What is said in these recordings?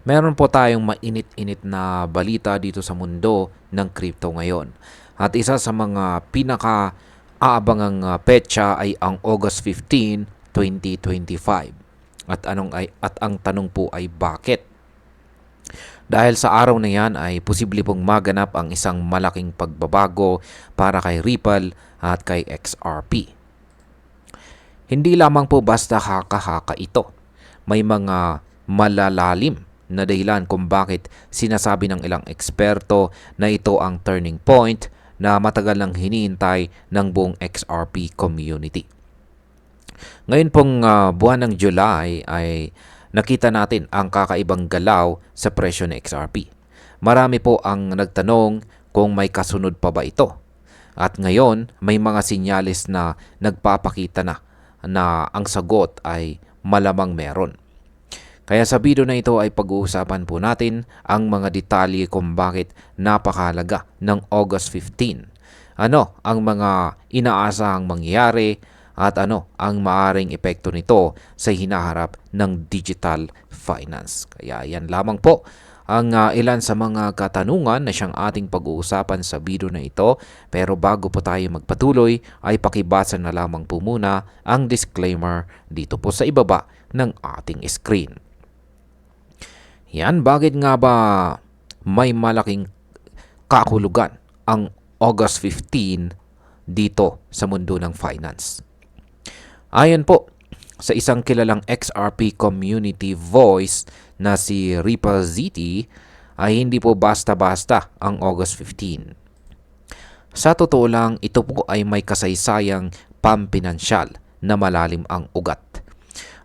Meron po tayong mainit-init na balita dito sa mundo ng crypto ngayon. At isa sa mga pinaka-aabangang petsa ay ang August 15, 2025. At ang tanong po ay bakit? Dahil sa araw na yan ay posible pong maganap ang isang malaking pagbabago para kay Ripple at kay XRP. Hindi lamang po basta haka-haka ito. May mga malalalim na dahilan kung bakit sinasabi ng ilang eksperto na ito ang turning point na matagal nang hinihintay ng buong XRP community. Ngayon pong buwan ng July ay nakita natin ang kakaibang galaw sa presyo ng XRP. Marami po ang nagtanong kung may kasunod pa ba ito. At ngayon may mga sinyalis na nagpapakita na ang sagot ay malamang meron. Kaya sa video na ito ay pag-uusapan po natin ang mga detalye kung bakit napakahalaga ng August 15. Ano ang mga inaasahang mangyayari at ano ang maaring epekto nito sa hinaharap ng digital finance. Kaya yan lamang po ang ilan sa mga katanungan na siyang ating pag-uusapan sa video na ito. Pero bago po tayo magpatuloy ay pakibasa na lamang po muna ang disclaimer dito po sa ibaba ng ating screen. Yan, bakit nga ba may malaking kahulugan ang August 15 dito sa mundo ng finance? Ayon po sa isang kilalang XRP community voice na si Ripple ZT ay hindi po basta-basta ang August 15. Sa totoo lang, ito po ay may kasaysayang pampinansyal na malalim ang ugat.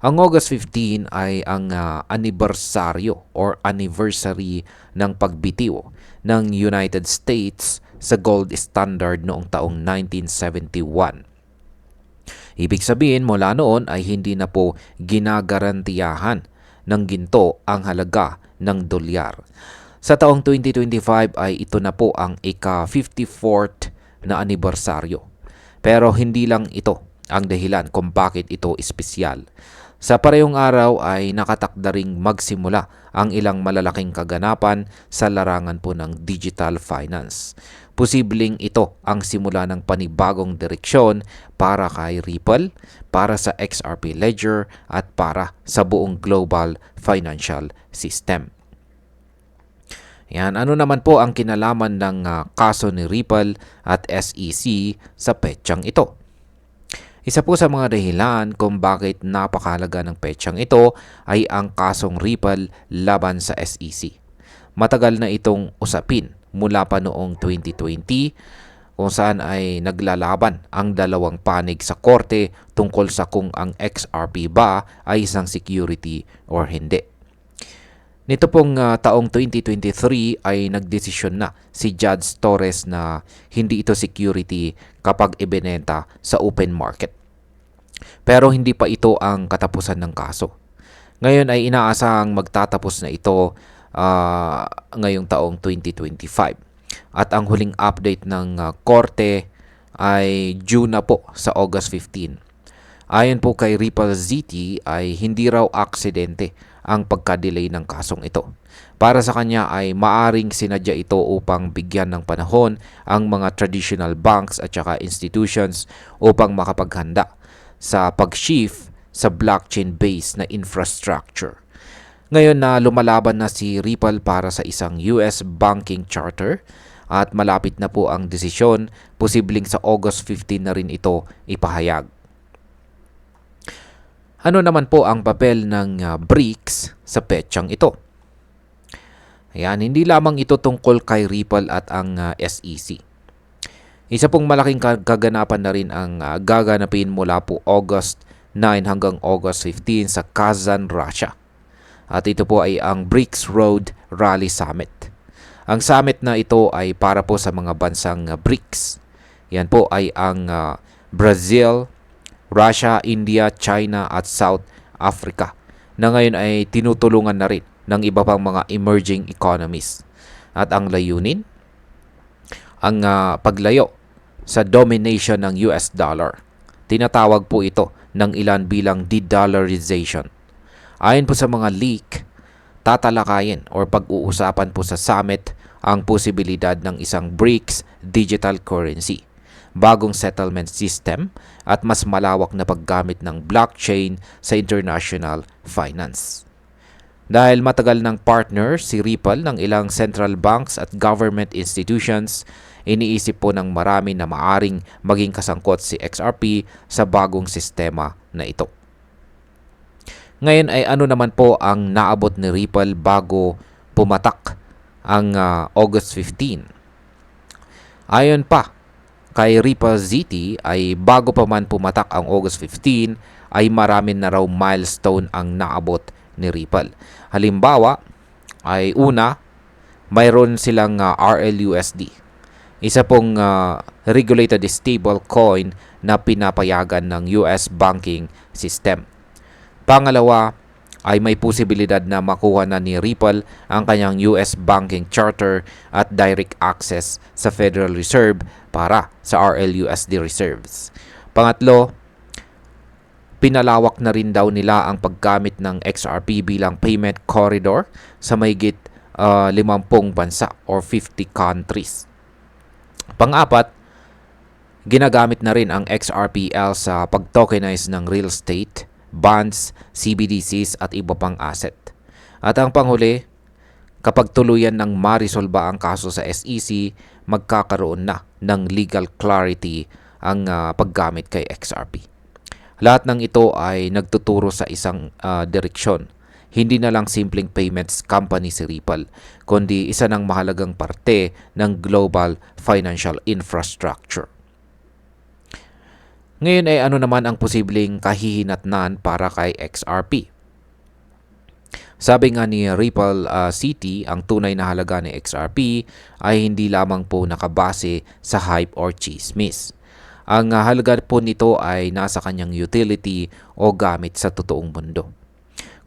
Ang August 15 ay ang anibersaryo or anniversary ng pagbitiw ng United States sa gold standard noong taong 1971. Ibig sabihin mula noon ay hindi na po ginagarantiyahan ng ginto ang halaga ng dolyar. Sa taong 2025 ay ito na po ang ika-54th na anibersaryo. Pero hindi lang ito ang dahilan kung bakit ito espesyal. Sa parehong araw ay nakatakda ring magsimula ang ilang malalaking kaganapan sa larangan po ng digital finance. Posibleng ito ang simula ng panibagong direksyon para kay Ripple, para sa XRP Ledger at para sa buong global financial system. Yan, ano naman po ang kinalaman ng kaso ni Ripple at SEC sa petsang ito? Isa po sa mga dahilan kung bakit napakahalaga ng petsang ito ay ang kasong Ripple laban sa SEC. Matagal na itong usapin mula pa noong 2020 kung saan ay naglalaban ang dalawang panig sa korte tungkol sa kung ang XRP ba ay isang security or hindi. Nito pong taong 2023 ay nagdesisyon na si Judge Torres na hindi ito security kapag ibinenta sa open market. Pero hindi pa ito ang katapusan ng kaso. Ngayon ay inaasahang magtatapos na ito ngayong taong 2025. At ang huling update ng korte ay due na po sa August 15. Ayon po kay Ripple ZT ay hindi raw aksidente ang pagka-delay ng kasong ito. Para sa kanya ay maaring sinadya ito upang bigyan ng panahon ang mga traditional banks at saka institutions upang makapaghanda sa pag-shift sa blockchain-based na infrastructure. Ngayon na lumalaban na si Ripple para sa isang US banking charter at malapit na po ang desisyon, posibleng sa August 15 na rin ito ipahayag. Ano naman po ang papel ng BRICS sa petsang ito? Ayan, hindi lamang ito tungkol kay Ripple at ang SEC. Isa pong malaking kaganapan na rin ang gaganapin mula po August 9 hanggang August 15 sa Kazan, Russia. At ito po ay ang BRICS Road Rally Summit. Ang summit na ito ay para po sa mga bansang BRICS. Yan po ay ang Brazil, Russia, India, China at South Africa na ngayon ay tinutulungan na rin ng iba pang mga emerging economies. At ang layunin, ang paglayo sa domination ng US dollar. Tinatawag po ito ng ilan bilang de-dollarization. Ayon po sa mga leak, tatalakayin or pag-uusapan po sa summit ang posibilidad ng isang BRICS digital currency, bagong settlement system at mas malawak na paggamit ng blockchain sa international finance. Dahil matagal ng partner si Ripple ng ilang central banks at government institutions, iniisip po ng marami na maaring maging kasangkot si XRP sa bagong sistema na ito. Ngayon ay ano naman po ang naabot ni Ripple bago pumatak ang August 15? Ayon pa kay Ripple ZT ay bago pa man pumatak ang August 15 ay marami na raw milestone ang naabot ni Ripple. Halimbawa ay una, mayroon silang RLUSD. Isa pong regulated stable coin na pinapayagan ng US banking system. Pangalawa ay may posibilidad na makuha na ni Ripple ang kanyang US banking charter at direct access sa Federal Reserve para sa RLUSD reserves. Pangatlo, pinalawak na rin daw nila ang paggamit ng XRP bilang payment corridor sa mahigit 50 bansa or 50 countries. Pang-apat, ginagamit na rin ang XRPL sa pag-tokenize ng real estate, bonds, CBDCs at iba pang asset. At ang panghuli, kapag tuluyan ng marisolba ang kaso sa SEC, magkakaroon na ng legal clarity ang paggamit kay XRP. Lahat ng ito ay nagtuturo sa isang direksyon. Hindi na lang simpleng payments company si Ripple, kundi isa ng mahalagang parte ng global financial infrastructure. Ngayon ay ano naman ang posibleng kahihinatnan para kay XRP? Sabi nga ni Ripple City, ang tunay na halaga ni XRP ay hindi lamang po nakabase sa hype or chismis. Ang halaga po nito ay nasa kanyang utility o gamit sa totoong mundo.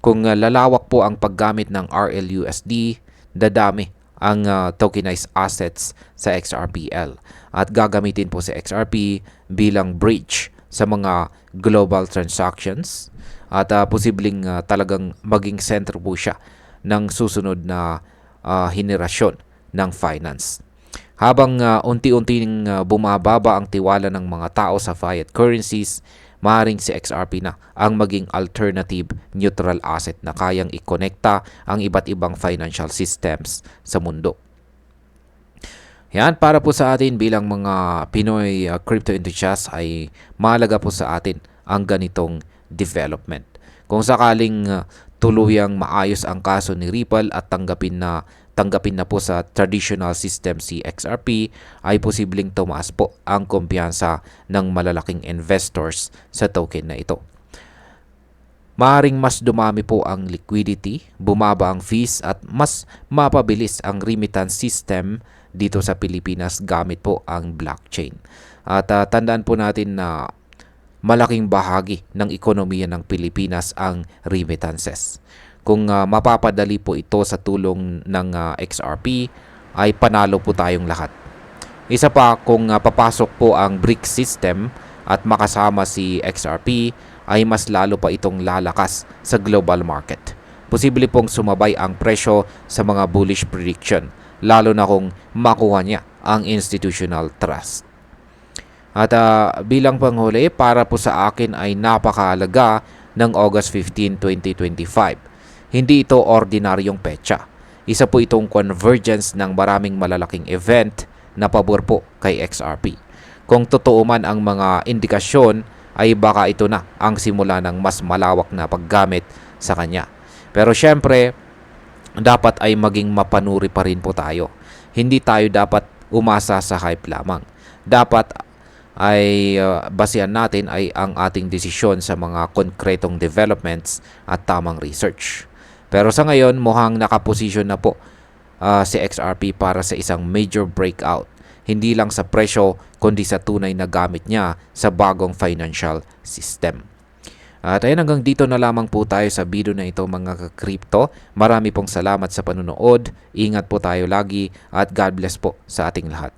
Kung lalawak po ang paggamit ng RLUSD, dadami ang tokenized assets sa XRPL at gagamitin po sa XRP bilang bridge sa mga global transactions at posibleng talagang maging center po siya ng susunod na henerasyon ng finance. Habang unti-unting bumababa ang tiwala ng mga tao sa fiat currencies, maaaring si XRP na ang maging alternative neutral asset na kayang ikonekta ang iba't ibang financial systems sa mundo. Yan, para po sa atin bilang mga Pinoy crypto enthusiasts ay mahalaga po sa atin ang ganitong development. Kung sakaling tuluyang maayos ang kaso ni Ripple at tanggapin na po sa traditional system si XRP, ay posibleng tumaas po ang kumpiyansa ng malalaking investors sa token na ito. Maaring mas dumami po ang liquidity, bumaba ang fees at mas mapabilis ang remittance system dito sa Pilipinas gamit po ang blockchain. At tandaan po natin na malaking bahagi ng ekonomiya ng Pilipinas ang remittances. Kung mapapadali po ito sa tulong ng XRP, ay panalo po tayong lahat. Isa pa, kung papasok po ang BRICS system at makasama si XRP, ay mas lalo pa itong lalakas sa global market. Posible pong sumabay ang presyo sa mga bullish prediction, lalo na kung makuha niya ang institutional trust. At bilang panghuli, para po sa akin ay napakahalaga ng August 15, 2025. Hindi ito ordinaryong petsa. Isa po itong convergence ng maraming malalaking event na pabor po kay XRP. Kung totoo man ang mga indikasyon, ay baka ito na ang simula ng mas malawak na paggamit sa kanya. Pero syempre, dapat ay maging mapanuri pa rin po tayo. Hindi tayo dapat umasa sa hype lamang. Dapat ay basehan natin ay ang ating desisyon sa mga konkretong developments at tamang research. Pero sa ngayon, mukhang nakaposisyon na po si XRP para sa isang major breakout. Hindi lang sa presyo, kundi sa tunay na gamit niya sa bagong financial system. At ayun, hanggang dito na lamang po tayo sa video na ito mga ka-crypto. Marami pong salamat sa panunood. Ingat po tayo lagi at God bless po sa ating lahat.